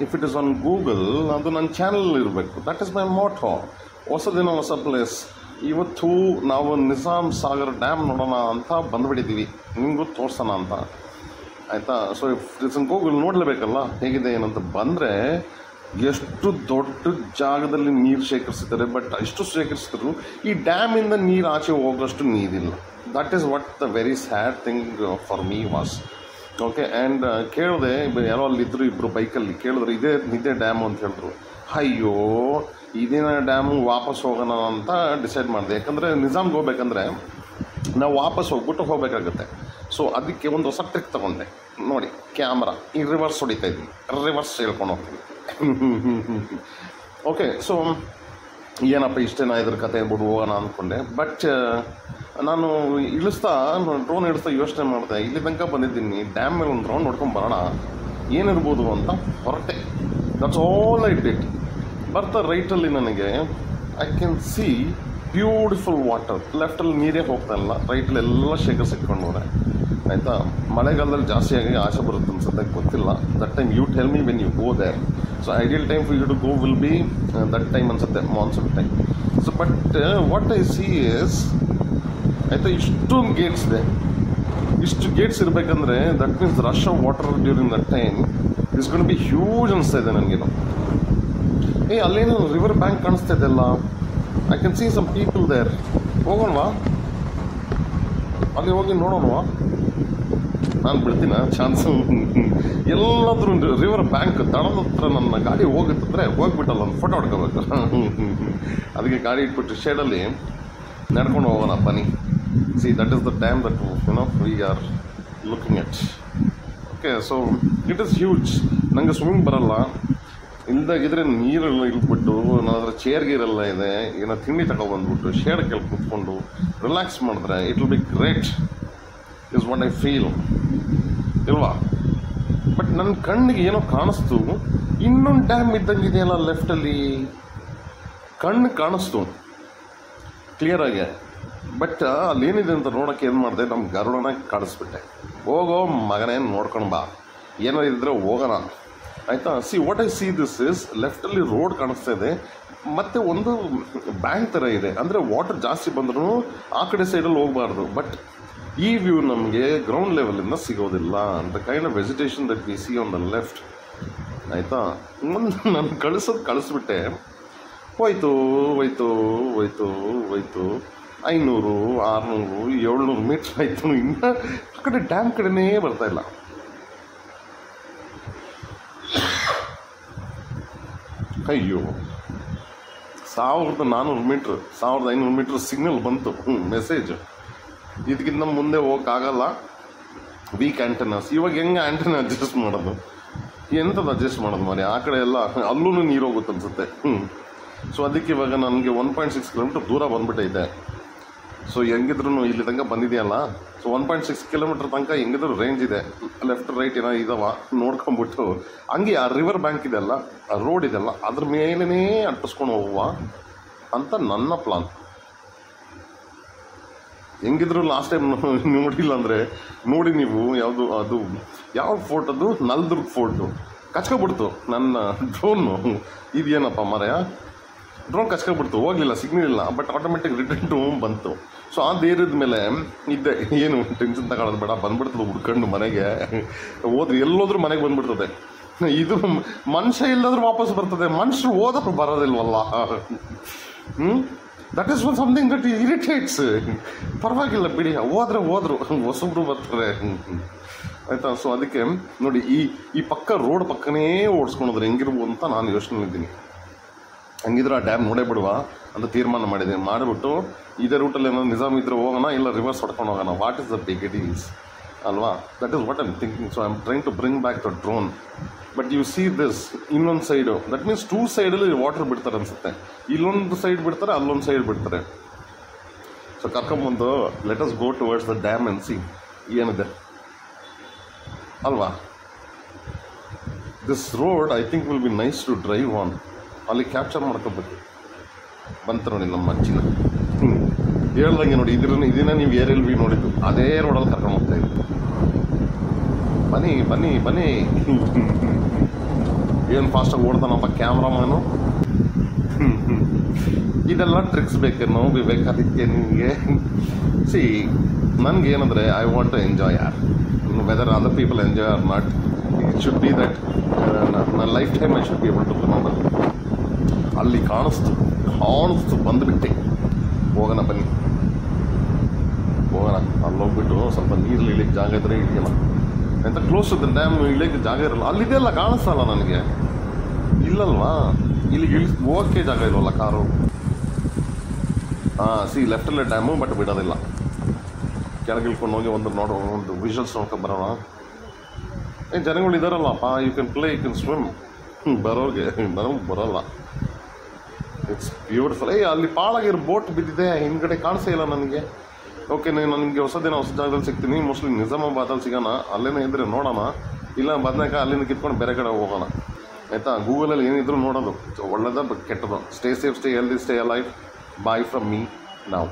If it is on Google ಅದು ನನ್ನ channel ಇರಬೇಕು. That is my motto. ಹೊಸ ದಿನ ಹೊಸ ಪ್ಲೇಸ್. ಇವತ್ತು ನಾವು ನಿಜಾಮ್ ಸಾಗರ್ ಡ್ಯಾಮ್ ನೋಡೋಣ ಅಂತ ಬಂದುಬಿಟ್ಟಿದ್ದೀವಿ, ನಿಮಗೂ ತೋರಿಸೋಣ ಅಂತ, ಆಯಿತಾ. So if it's on Google ನೋಡಲೇಬೇಕಲ್ಲ ಹೇಗಿದೆ ಏನಂತ. ಬಂದರೆ ಎಷ್ಟು ದೊಡ್ಡ ಜಾಗದಲ್ಲಿ ನೀರು ಶೇಖರಿಸಿದ್ದಾರೆ, ಬಟ್ ಅಷ್ಟು ಶೇಖರಿಸಿದ್ರು ಈ ಡ್ಯಾಮಿಂದ ನೀರು ಆಚೆ ಹೋಗೋಷ್ಟು ನೀರಿಲ್ಲ. That is what the very sad thing for me was. Okay. And ಕೇಳಿದೆ, ಯಾರೋ ಅಲ್ಲಿದ್ದರು ಇಬ್ಬರು ಬೈಕಲ್ಲಿ, ಕೇಳಿದ್ರು ಇದೇ ಡ್ಯಾಮು ಅಂತ ಹೇಳಿದ್ರು. ಅಯ್ಯೋ ಇದೇನ ಡ್ಯಾಮು, ವಾಪಸ್ ಹೋಗೋಣ ಅಂತ ಡಿಸೈಡ್ ಮಾಡಿದೆ. ಯಾಕಂದರೆ ನಿಜಾಮ್ಗೆ ಹೋಗ್ಬೇಕಂದ್ರೆ ನಾವು ವಾಪಸ್ ಹೋಗ್ಬಿಟ್ಟು ಹೋಗಬೇಕಾಗುತ್ತೆ. ಸೊ ಅದಕ್ಕೆ ಒಂದು ಹೊಸ ಟ್ರಿಕ್ ತೊಗೊಂಡೆ ನೋಡಿ, ಕ್ಯಾಮ್ರಾ ಈ ರಿವರ್ಸ್ ಹೊಡಿತಾ ಇದ್ವಿ, ರಿವರ್ಸ್ ಹೇಳ್ಕೊಂಡು ಹೋಗ್ತೀವಿ. ಓಕೆ. ಸೊ ಏನಪ್ಪ ಇಷ್ಟೇನ ಇದ್ರ ಕತೆ ಬಿಡು ಹೋಗೋಣ ಅಂದ್ಕೊಂಡೆ. ಬಟ್ ನಾನು ಡ್ರೋನ್ ಇಳಿಸ್ತಾ ಯೋಚನೆ ಮಾಡಿದೆ, ಇಲ್ಲಿ ತನಕ ಬಂದಿದ್ದೀನಿ, ಡ್ಯಾಮ್ ಮೇಲೆ ಒಂದು ರೌಂಡ್ ನೋಡ್ಕೊಂಡು ಬರೋಣ ಏನಿರ್ಬೋದು ಅಂತ ಹೊರಟೆ. That's all I did. ಬರ್ತಾ ರೈಟಲ್ಲಿ ನನಗೆ I can see beautiful water. ಲೆಫ್ಟಲ್ಲಿ ನೀರೇ ಹೋಗ್ತಾ ಇಲ್ಲ, ರೈಟಲ್ಲಿ ಎಲ್ಲ ಶೇಖರಿಸಿಟ್ಕೊಂಡು ಹೋದೆ, ಆಯಿತಾ. ಮಳೆಗಾಲದಲ್ಲಿ ಜಾಸ್ತಿಯಾಗಿ ಆಸೆ ಬರುತ್ತೆ ಅನ್ಸುತ್ತೆ, ಗೊತ್ತಿಲ್ಲ. That time you tell me when you go there. So ideal time for you to go will be that time ಅನ್ಸುತ್ತೆ, monsoon time. So but what I see is, ಆಯಿತಾ, ಇಷ್ಟೊಂದು ಗೇಟ್ಸ್ ಇದೆ. ಇಷ್ಟು ಗೇಟ್ಸ್ ಇರಬೇಕಂದ್ರೆ that means rush of water during that time is gonna be huge ಅನಿಸ್ತಾ ಇದೆ ನನಗೇನು. ಅಲ್ಲೇನೋ ರಿವರ್ ಬ್ಯಾಂಕ್ ಕಾಣಿಸ್ತಾ ಇದೆಲ್ಲ, I can see some people there. ಹೋಗೋಣವಾ ಅಲ್ಲಿ, ಹೋಗಿ ನೋಡೋಣವಾ? ನಾನು ಬಿಡ್ತೀನ ಚಾನ್ಸು. ಎಲ್ಲಾದ್ರೂ ರಿವರ್ ಬ್ಯಾಂಕ್ ದಡದ ಹತ್ರ ನನ್ನ ಗಾಡಿ ಹೋಗುತ್ತಂದರೆ ಹೋಗ್ಬಿಟ್ಟಲ್ಲ ಒಂದು ಫೋಟೋ ಹೊಡ್ಕೋಬೇಕು. ಅದಕ್ಕೆ ಗಾಡಿ ಇಟ್ಬಿಟ್ಟು ಶೇಡಲ್ಲಿ ನಡ್ಕೊಂಡು ಹೋಗೋಣ ಬನ್ನಿ. See that is the dam that we are looking at. Okay. So it is huge. ನನಗೆ ಸ್ವಿಮ್ಮಿಂಗ್ ಬರಲ್ಲ, ಇಲ್ದಾಗಿದ್ರೆ ನೀರೆಲ್ಲ ಇಲ್ಬಿಟ್ಟು ನನ್ನ ಹತ್ರ ಚೇರ್ ಗೀರೆಲ್ಲ ಇದೆ, ಏನೋ ತಿಂಡಿ ತಗೊಬಂದ್ಬಿಟ್ಟು ಶೇಡ್ ಕೆಳಗೆ ಕೂತ್ಕೊಂಡು ರಿಲ್ಯಾಕ್ಸ್ ಮಾಡಿದ್ರೆ it will be great is what I feel, ಇಲ್ವಾ? ಬಟ್ ನನ್ನ ಕಣ್ಣಿಗೆ ಏನೋ ಕಾಣಿಸ್ತು, ಇನ್ನೊಂದು ಡ್ಯಾಮ್ ಇದ್ದಂಗೆ ಇದೆಯಲ್ಲ ಲೆಫ್ಟಲ್ಲಿ, ಕಣ್ಣು ಕಾಣಿಸ್ತು ಕ್ಲಿಯರಾಗಿ. ಬಟ್ ಅಲ್ಲೇನಿದೆ ಅಂತ ನೋಡೋಕ್ಕೆ ಏನು ಮಾಡಿದೆ, ನಮ್ಮ ಗರುಡನ ಕಾಣಿಸ್ಬಿಟ್ಟೆ. ಹೋಗೋ ಮಗನೇ ನೋಡ್ಕೊಂಡು ಬಾ, ಏನೋ ಇದ್ದರೆ ಹೋಗೋಣ, ಆಯಿತಾ. See what I see this is, ಲೆಫ್ಟಲ್ಲಿ ರೋಡ್ ಕಾಣಿಸ್ತಾ ಇದೆ, ಮತ್ತು ಒಂದು ಬ್ಯಾಂಕ್ ಥರ ಇದೆ. ಅಂದರೆ ವಾಟರ್ ಜಾಸ್ತಿ ಬಂದ್ರೂ ಆ ಕಡೆ ಸೈಡಲ್ಲಿ ಹೋಗಬಾರ್ದು. ಬಟ್ ಈ ವ್ಯೂ ನಮಗೆ ಗ್ರೌಂಡ್ ಲೆವೆಲಿಂದ ಸಿಗೋದಿಲ್ಲ. The kind of vegetation that we C on the left, ಆಯಿತಾ. ಒಂದು ನಾನು ಕಳಿಸ್ಬಿಟ್ಟೆ, ಹೋಯ್ತು 500, 600, 700 ಮೀಟ್ರ್ ಆಯಿತು. ಇನ್ನು ಆ ಕಡೆ ಡ್ಯಾಮ್ ಕಡೆನೇ ಬರ್ತಾಯಿಲ್ಲ. ಅಯ್ಯೋ 1400 ಮೀಟ್ರ್, 1500 ಮೀಟ್ರ್ ಸಿಗ್ನಲ್ ಬಂತು, ಮೆಸೇಜ್. ಇದಕ್ಕಿಂತ ಮುಂದೆ ಹೋಗೋಕ್ಕಾಗಲ್ಲ, ವೀಕ್ ಆ್ಯಂಟೆನಾಸ್. ಇವಾಗ ಹೆಂಗೆ ಆ್ಯಂಟೆನಾ ಅಡ್ಜಸ್ಟ್ ಮಾಡೋದು, ಎಂಥದ್ದು ಅಡ್ಜಸ್ಟ್ ಮಾಡೋದು ಮಾರಿ? ಆ ಕಡೆ ಎಲ್ಲ ಅಲ್ಲೂ ನೀರು ಹೋಗುತ್ತೆ ಅನಿಸುತ್ತೆ. ಸೊ ಅದಕ್ಕೆ ಇವಾಗ ನನಗೆ 1.6 ಕಿಲೋಮೀಟ್ರ್ ದೂರ ಬಂದುಬಿಟ್ಟೈತೆ. ಸೊ ಹೆಂಗಿದ್ರು ಇಲ್ಲಿ ತನಕ ಬಂದಿದೆಯಲ್ಲ, ಸೊ 1.6 ಕಿಲೋಮೀಟ್ರ್ ತನಕ ಹೆಂಗಿದ್ರು ರೇಂಜ್ ಇದೆ. ಲೆಫ್ಟ್ ರೈಟ್ ಏನೋ ಇದಾವ ನೋಡ್ಕೊಂಬಿಟ್ಟು ಹಂಗೆ ಆ ರಿವರ್ ಬ್ಯಾಂಕ್ ಇದೆಯಲ್ಲ, ಆ ರೋಡ್ ಇದೆಯಲ್ಲ, ಅದ್ರ ಮೇಲೇ ಅಂಟಿಸ್ಕೊಂಡು ಹೋಗುವ ಅಂತ ನನ್ನ ಪ್ಲಾನ್. ಹೆಂಗಿದ್ರು ಲಾಸ್ಟ್ ಟೈಮ್ ನೋಡಿಲ್ಲ ಅಂದರೆ ನೋಡಿ ನೀವು, ಯಾವುದು ಅದು ಯಾವ ಫೋರ್ಟ್, ಅದು ನಲ್ದುರ್ಗ್ ಫೋರ್ಟು ಕಚ್ಕೊಬಿಡ್ತು ನನ್ನ ಡ್ರೋನು. ಇದೇನಪ್ಪ ಮರೆಯ, ಡ್ರೋನ್ ಕಚ್ಕೊಬಿಡ್ತು, ಹೋಗಲಿಲ್ಲ, ಸಿಗ್ನಲಿಲ್ಲ. But automatic return to home ಬಂತು. ಸೊ ಆ ಧೈರ್ಯದ ಮೇಲೆ ಇದ್ದೆ, ಏನು ಟೆನ್ಷನ್ ತಗೊಳ್ಳೋದು ಬೇಡ, ಬಂದ್ಬಿಡ್ತದೆ ಹುಡ್ಕೊಂಡು ಮನೆಗೆ. ಹೋದ್ರೆ ಎಲ್ಲೋದ್ರೂ ಮನೆಗೆ ಬಂದುಬಿಡ್ತದೆ. ಇದು ಮನುಷ್ಯ ಇಲ್ಲದ್ರೂ ವಾಪಸ್ ಬರ್ತದೆ, ಮನುಷ್ಯರು ಹೋದ್ರೂ ಬರೋದಿಲ್ವಲ್ಲ. That is one something that irritates. ಪರವಾಗಿಲ್ಲ ಬಿಡಿ, ಹೋದ್ರು ಹೊಸಬ್ರು ಬರ್ತಾರೆ, ಆಯಿತಾ. ಸೊ ಅದಕ್ಕೆ ನೋಡಿ, ಈ ಪಕ್ಕ ರೋಡ್ ಪಕ್ಕನೇ ಓಡಿಸ್ಕೊಂಡ್ರೆ ಹೆಂಗಿರ್ಬೋದು ಅಂತ ನಾನು ಯೋಚನೆ ಇದ್ದೀನಿ. ಹಂಗಿದ್ರೆ ಆ ಡ್ಯಾಮ್ ನೋಡೇ ಬಿಡುವ ಅಂತ ತೀರ್ಮಾನ ಮಾಡಿದ್ದೀನಿ. ಮಾಡಿಬಿಟ್ಟು ಇದೇ ರೂಟಲ್ಲಿ ಏನಾದ್ರು ನಿಜಾಮ್ ಇದ್ರೆ ಹೋಗೋಣ, ಇಲ್ಲ ರಿವರ್ಸ್ ಹೊಡ್ಕೊಂಡು ಹೋಗೋಣ. What is the big it is, ಅಲ್ವಾ? That is what I'm thinking. So I am trying to bring back the drone. But you see this, ಇನ್ನೊಂದು ಸೈಡು, ದಟ್ ಮೀನ್ಸ್ 2 ಸೈಡಲ್ಲಿ ವಾಟರ್ ಬಿಡ್ತಾರೆ ಅನಿಸುತ್ತೆ. ಇಲ್ಲೊಂದು ಸೈಡ್ ಬಿಡ್ತಾರೆ, ಅಲ್ಲೊಂದು ಸೈಡ್ ಬಿಡ್ತಾರೆ. ಸೊ ಕರ್ಕೊಂಬಂದು let us go towards the dam and see ಏನಿದೆ, ಅಲ್ವಾ? This road I think will be nice to drive on. ಅಲ್ಲಿ ಕ್ಯಾಪ್ಚರ್ ಮಾಡ್ಕೋಬೇಕು. ಬಂತು ನೋಡಿ ನಮ್ಮ ಅಜ್ಜಿನ, ಹೇಳ್ದಂಗೆ ನೋಡಿ, ಇದನ್ನ ನೀವು ಏರಿಯಲ್ ವಿ ನೋಡಿದ್ದು ಅದೇ ರೋಡಲ್ಲಿ ಕರ್ಕೊಂಡು ಹೋಗ್ತಾ ಇದ್ದು. ಬನ್ನಿ ಏನು ಫಾಸ್ಟಾಗಿ ಓಡ್ತಾನಪ್ಪ ಕ್ಯಾಮ್ರಾಮನು. ಇದೆಲ್ಲ ಟ್ರಿಕ್ಸ್ ಬೇಕೇನು ಬೇಕಾದಕ್ಕೆ ನಿಮಗೆ. ಸಿ ನನಗೇನಂದರೆ ಐ ವಾಂಟ್ ಟು ಎಂಜಾಯ್ ಯಾರ್, whether other people enjoy or not, it should be that ನನ್ನ lifetime I should be able to remember. ಅಲ್ಲಿ ಕಾಣಿಸ್ತು ಬಂದುಬಿಟ್ಟೆ. ಹೋಗೋಣ ಬನ್ನಿ ಹೋಗೋಣ. ಅಲ್ಲಿ ಹೋಗ್ಬಿಟ್ಟು ಸ್ವಲ್ಪ ನೀರಲ್ಲಿ ಇಳಿಕ್ಕೆ ಜಾಗ ಇದ್ದರೆ ಇಳಿಯೋಣ. ಎಂತ ಕ್ಲೋಸ್ ಇದ್ದರೆ ಡ್ಯಾಮ್ ಇಳಿಯೋಕ್ಕೆ ಜಾಗ ಇರಲ್ಲ. ಅಲ್ಲಿದೆಯಲ್ಲ ಕಾಣಿಸ್ತಲ್ಲ ನನಗೆ, ಇಲ್ಲಲ್ವಾ ಇಲ್ಲಿಗೆ ಹೋಗೋಕ್ಕೆ ಜಾಗ ಇಲ್ವಲ್ಲ ಕಾರು. ಲೆಫ್ಟಲ್ಲೇ ಡ್ಯಾಮು, ಬಟ್ ಬಿಡೋದಿಲ್ಲ. ಕೆಳಗೆ ಇಳ್ಕೊಂಡು ಹೋಗಿ ಒಂದು ವಿಷಲ್ಸ್ ನೋಡ್ಕೊಂಡು ಬರೋಣ. ಜನಗಳು ಇದ್ದಾರಲ್ಲಪ್ಪ, you can play, you can swim. ಬರೋರಿಗೆ ಬರೋಲ್ಲ. It's beautiful. ಅಲ್ಲಿ ಪಾಳಾಗಿರೋ ಬೋಟ್ ಬಿದ್ದಿದೆ, ಹಿಂದ್ಗಡೆ ಕಾಣಿಸೇ ಇಲ್ಲ ನನಗೆ. ಓಕೆ, ನಾನು ನಿಮಗೆ ಹೊಸ ಜಾಗದಲ್ಲಿ ಸಿಗ್ತೀನಿ. ಮೋಸ್ಟ್ಲಿ ನಿಜಾಮಾಬಾದಲ್ಲಿ ಸಿಗೋಣ. ಅಲ್ಲೇನೇ ಇದ್ದರೆ ನೋಡೋಣ, ಇಲ್ಲ ಬದನೇಕ ಅಲ್ಲಿಂದ ಕಿತ್ಕೊಂಡು ಬೇರೆ ಕಡೆ ಹೋಗೋಣ. ಆಯಿತಾ? ಗೂಗಲಲ್ಲಿ ಏನಿದ್ರು ನೋಡೋದು, ಒಳ್ಳೆದ ಕೆಟ್ಟದು. Stay safe, stay healthy, stay alive. Bye from me ನಾವು.